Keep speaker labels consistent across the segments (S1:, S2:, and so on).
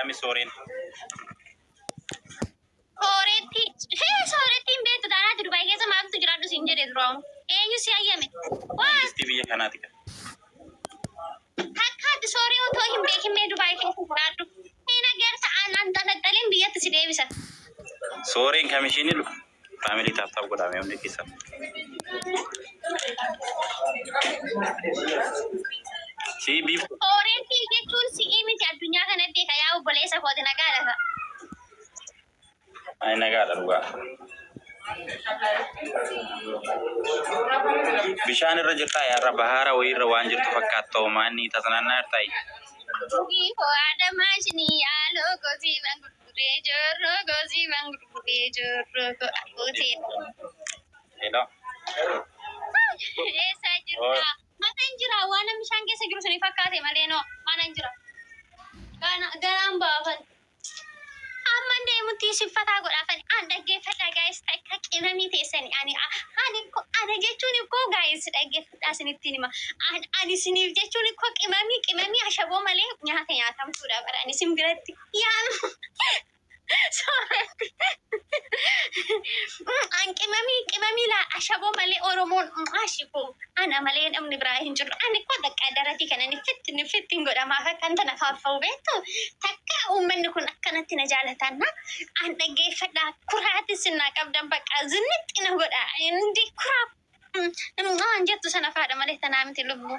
S1: Kami sorin.
S2: Sooreti beektu taanaa Dubaay keessa maaltu jiraadhu siin jedhe duraamu. Eenyu si hayyame? Waa
S1: Isti biyya kanaati.
S2: takkaatti soorii otoo hin beekimee Dubaay keessa jiraadhu. Hin agarta aannan xaxaxxaliin biyyatti si deebisa.
S1: Sorin kami sini lu. Family taap godhame hundi keessa. Si biif.
S2: Sooreti jechuun si'ii miti addunyaa kanatti yaa obboleessa kooti nagaadha.
S1: Ay nagaadha dhugaa. Bishaan irra jirta yaarra bahara wayirra waan jirtu fakkaattu maanni tasanaannaa irtaයි.
S2: Ada maashini yaaloo gosii mangurguree jirru gosii mangurguree jirru gootee.
S1: Hello.
S2: Eessa jirta? Mana jira waan namni bishaan keessa jiru suni fakkaate malee noo mana jira. Garaan baafan. Amma deemutti siffataa godhaafan an dhaggeeffadha gaayis takka qinamii teessani ani jechuun koo gaayis dhaggeeffadhaa sinittiin hima ani siniif jechuun koo qimamii ashaboo malee nyaata nyaatamtuudha bara ani sin biratti yaa an qimamii laa ashaboo malee oromoon ashiku ana malee namni biraa hin jiru ani koo dhaqqa daratii kana nifittiin godhamaaf akkan tana faaffa'u beektu takka uummanni kun akkanatti na jaalatanna an dhaggeeffadhaa kuraatti sinnaa qabdan bakka zinnixxina godha indi kuraa an jettu sana faadha malee tanaa miti lubbu.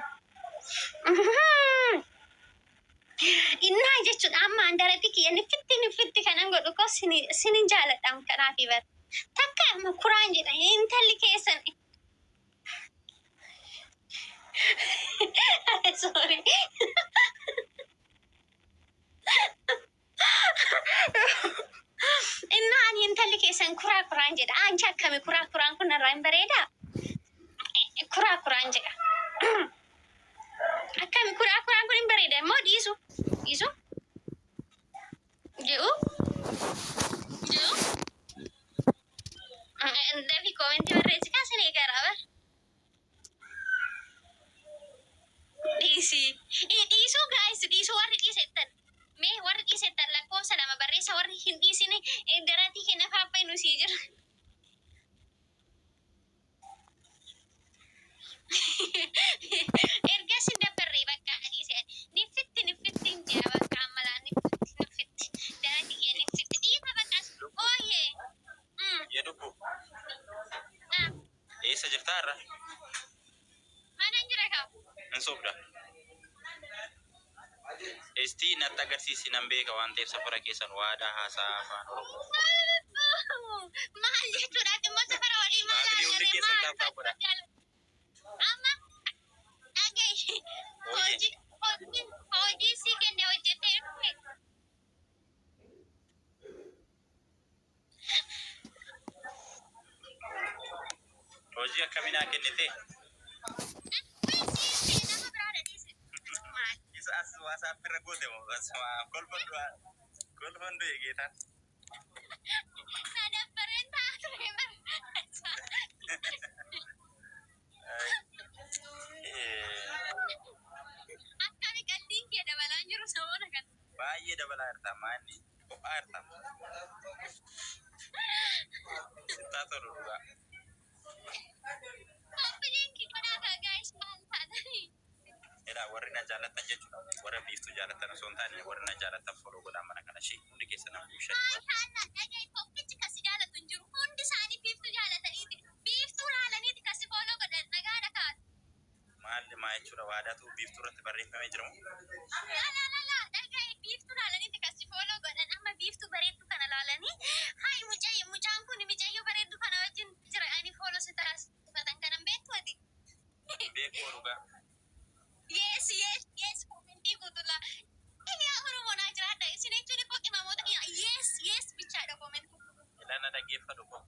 S2: Innaa jechuudha amma an daratii kiyya nifitti kanan godhu koo sinin jaaladhaan kanaafi bara. Takka amma kuraan jedha intalli keessan. Sorry. Innaa ani intalli keessan kuraan jedha. Anchi akkami kuraan kun irraa hin bareedaa? Kuraan jedha. Akkami kuraan kun hin bareeda immoo dhiisu. Ji'u. Dafi koomenti barreessi kaasanii garaaba. Dhiisuu gaayis dhiisuu warri dhiisettan. Mee warri dhiisettan lakkoofsa lama barreessa warri hin dhiisine daratii kenna faaffaa nu sii jira. Erga sin dabbarree bakka dhiise nifittiin jira bakka ammalaa nifitti daratii kenna nifitti dhiisa bakkas ooyee.
S1: Yedubbu. Eessa jirta irra?
S2: Mana jira kaabu.
S1: Hin sobda. Esti natti agarsiisi nan beeka waan ta'eef safara keessan waadaa haasaa afaan Oromoo.
S2: Maal jechuudha immoo safara walii maal agarree amma dhagaye hojii sii kenne hojjetee dhufe.
S1: Hojii akkaminaa kennite? As WhatsApp irra goote moo asuma kolfandu eegeetaan.
S2: Sadaffareen taatee akkami qalliin kee dabalaa jiru saboota kan.
S1: Baay'ee dabalaa jirta maanni qophaa jirta. Sittaa tolu dhugaa.
S2: Kooppileen kudhaataa gaayis maal taatanii?
S1: Edaa warri na jaalatan jechuudha. Warra biiftuu jaalatan osoo hin taane warri na jaalatan foloo godhaan mana kana ishee hundi keessa nama buushan.
S2: Maashaallah dhagaye tokkichi kasi jaalatu hin jiru. Hundi isaanii biiftuu jaalataniiti. Biiftuu laalaniiti kasi foloo godhan nagaadha kaatu.
S1: Maalli maa jechuudha waadaatu biiftuu irratti barreeffamee jira moo?
S2: Dhagaye biiftuu laalaniiti kasi foloo godhan amma biiftuu bareedduu kana laalanii hayi mucaan kun micayyoo bareedduu kana wajjin jira ani foloo si taasifatan kanan beektu ati.
S1: Beekuu dhugaa.
S2: Yes, komentii kutula. Ini Oromoo naa jiraadha. Isin jechuun koo qimamoota yes bichaadha komentii.
S1: Ilaana dhaggeeffadhu koo.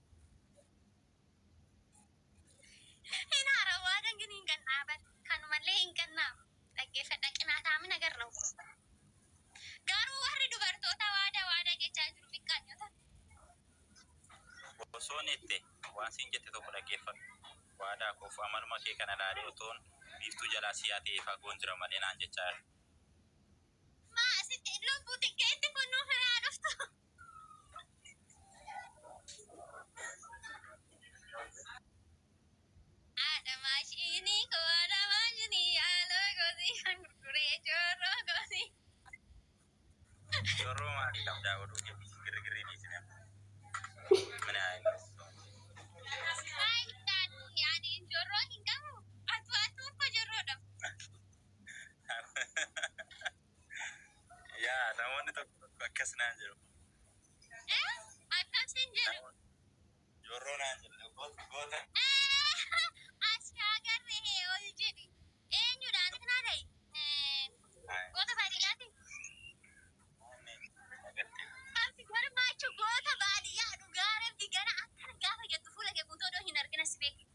S2: Hin haarawaa dangin hin gannaaban. Kanumallee hin gannaa. Dhaggeeffadha qinaataamina agarra. Garuu warri dubartoota waadaa jechaa jiru xiqqaanyota.
S1: Osoo nette waan siin jette tokko dhaggeeffadhu. Waadaa koof amaluma kee kana laalee otoon biiftuu jalaa siyaatee fagoon jira malee naan jechaa jira.
S2: Maa Lubbu xiqqeetti kun nuuf irraa dhuftu. Haadha maashinii koo haadha maashinii haaloo gosi kan gurguree joorroo gosi.
S1: Jorro mali kabda oduu ke giri-giri di sini. Mana ini?
S2: Baay'inaan yaadiin joorroo hin qabu. Atu uffo joorroodha.
S1: Ya, namoonni tokko akkas naan jedhu.
S2: Akkas hin jedhu.
S1: Jorro naan jedhu goota.
S2: Ashaa garree ol jedhi. Eenyudhaan kanaa dhayi? Goota baadiyyaati. Kamti garmaachu goota baadiyyaa dhugaa rabbi gara akkana gaafa jettu fuula kee guutuu odoo hin argina si beeku.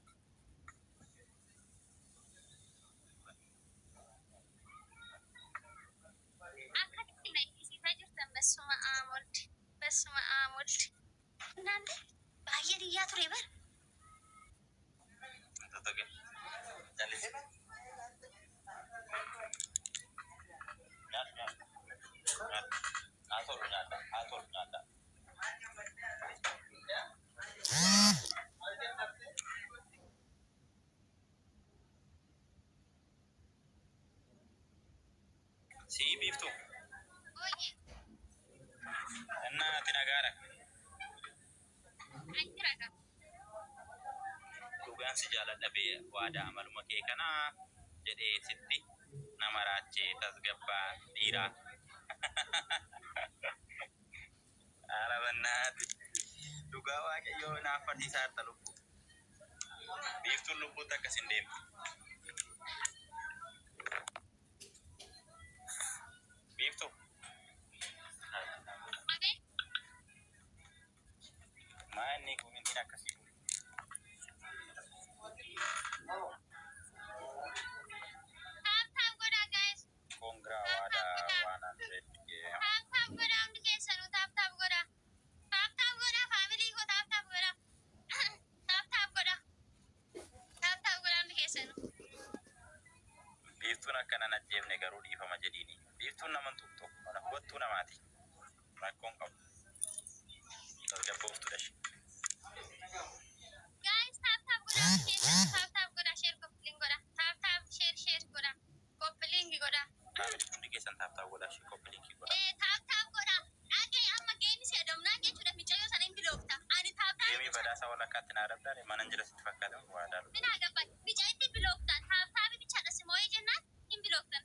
S2: Akkatti na eeggisiisaa jirtan basuma aamolti. Basuma aamolti. Naante baay'ee diyyaa ture bara.
S1: Totoke. Jalisi. Atol nyata. Si biftu.
S2: Oye,
S1: Enna tinagara.
S2: anjira ka.
S1: Dhugaan si jaaladha bee waada amaluma kee kana jedhee sitti nama raachee tasgabbaa dhiiraa. Arabannaati. Dhugaa waaqayyoo naaf fadhiisaa harta lubbuu. Biiftuun lubbuutti akkas hin deemtu. Biiftuu.
S2: Malee
S1: Maa inni kun inni akkasii kun.
S2: taap godhaa guys.
S1: Kongiraa waadaa waan hundred
S2: Taap godhaa hundi keessanuu taap godhaa. Taap godhaa faamilii koo taap godhaa. Taap godhaa. Taap godhaa hundi keessanuu.
S1: biiftuun akkana na jeefne garuu dhiifama jedhiini. Biiftuun naman tuqxu mana hubattuu namaati. Rakkoon qabu. Tasgabbooftu dashi.
S2: Guys taap godhaa hundi keessanuu taap godhaa share koppiliin godhaa. Taap share godhaa. Koppiliingi godhaa.
S1: Faamilii hundi keessan taaptaa godhaa shi koppiliinkii godhaa.
S2: Taap godhaa. Dhagee amma geemii si adamnaa jechuudha micayyoo sana hin biloofta. Ani taap
S1: Deemii badaasaa walakkaatti na adabdaale mana jira sitti fakkaatan waadaa lu.
S2: Minaa gabaa micayyootti bilooftaan taap bichaadha si moo'ee jennaan hin bilooftan.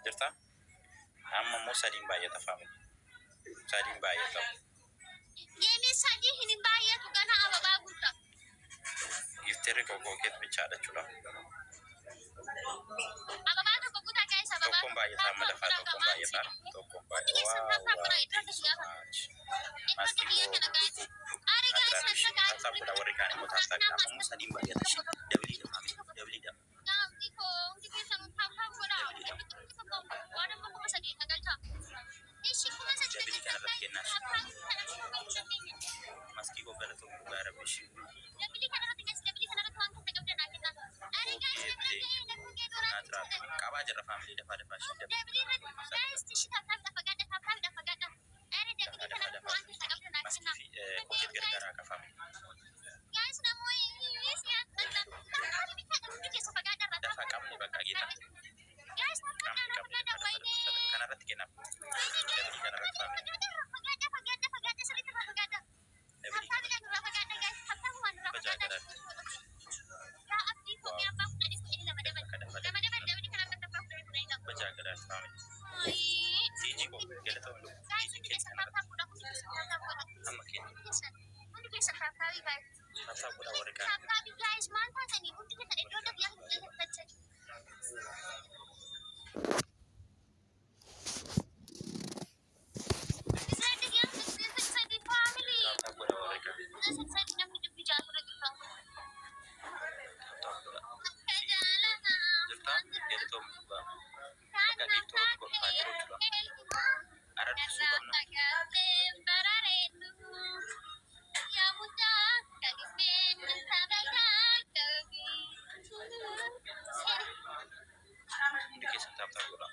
S1: Jirta amma immoo sadiin baay'ata faamili. Sadiin baay'ata.
S2: Yeemii sadii hin baay'atu gana ababaa guddaa.
S1: Ifteerri kokookeet bichaadha jechuudha.
S2: Ababaa tokko guutaa keessa ababaa
S1: Tokkoon baay'ata amma lafaa tokkoon baay'ata. Tokkoon baay'ata. Maaskii warri kaan immoo taasisa amma sadiin baay'ata. Dabiliidha faamili. Dabiliidha. Jabili kana irratti kennaas. Maskii goggala tokko gaara bishii. Qabaa jirra faamilii dafaa ishee dabili. Maskii fi hojii gargaaraa akka faamilii. Dafaa qabne bakka geeta. Kana irratti kennaaf. Dabili kana irratti faamilii. Bajagaras family. Siji ko gala to lu. Siji ke sana. Amma ke. Tata pura warga. Tata pura warga. Gala to ba. Agak itu kok pacar juga. Arab suka na. Hindi kasi tap gula.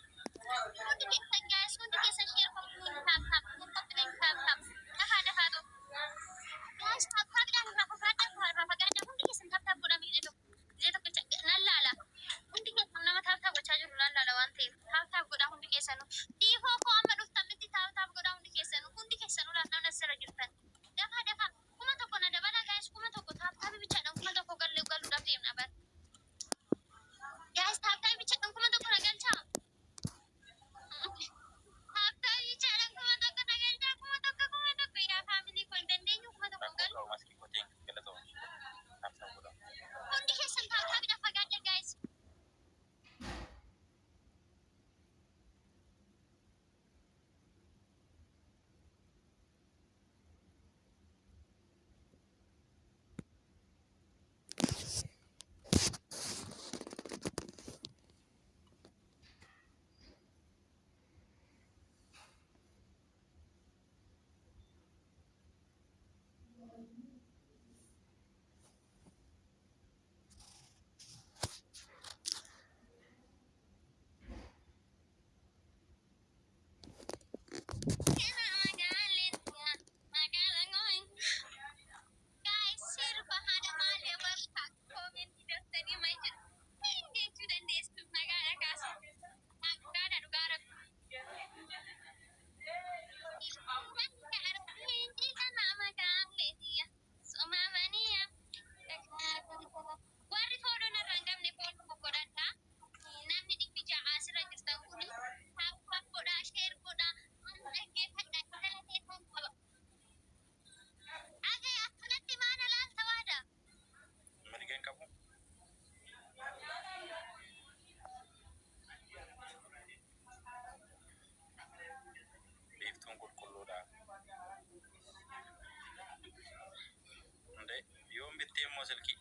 S1: Silky.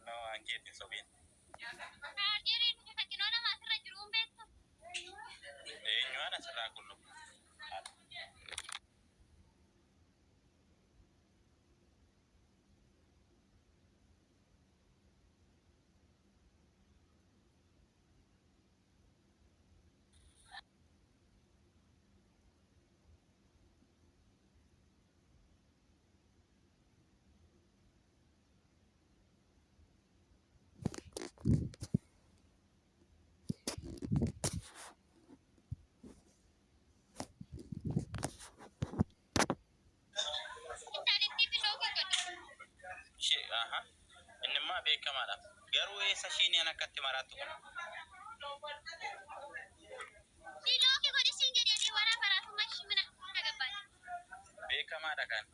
S1: No, I'm getting so in. You are a Sarakulo. Inima beekamaadha. Garuu eessa shiinii ana akkatti maraattu qaba. Beekamaadha kan.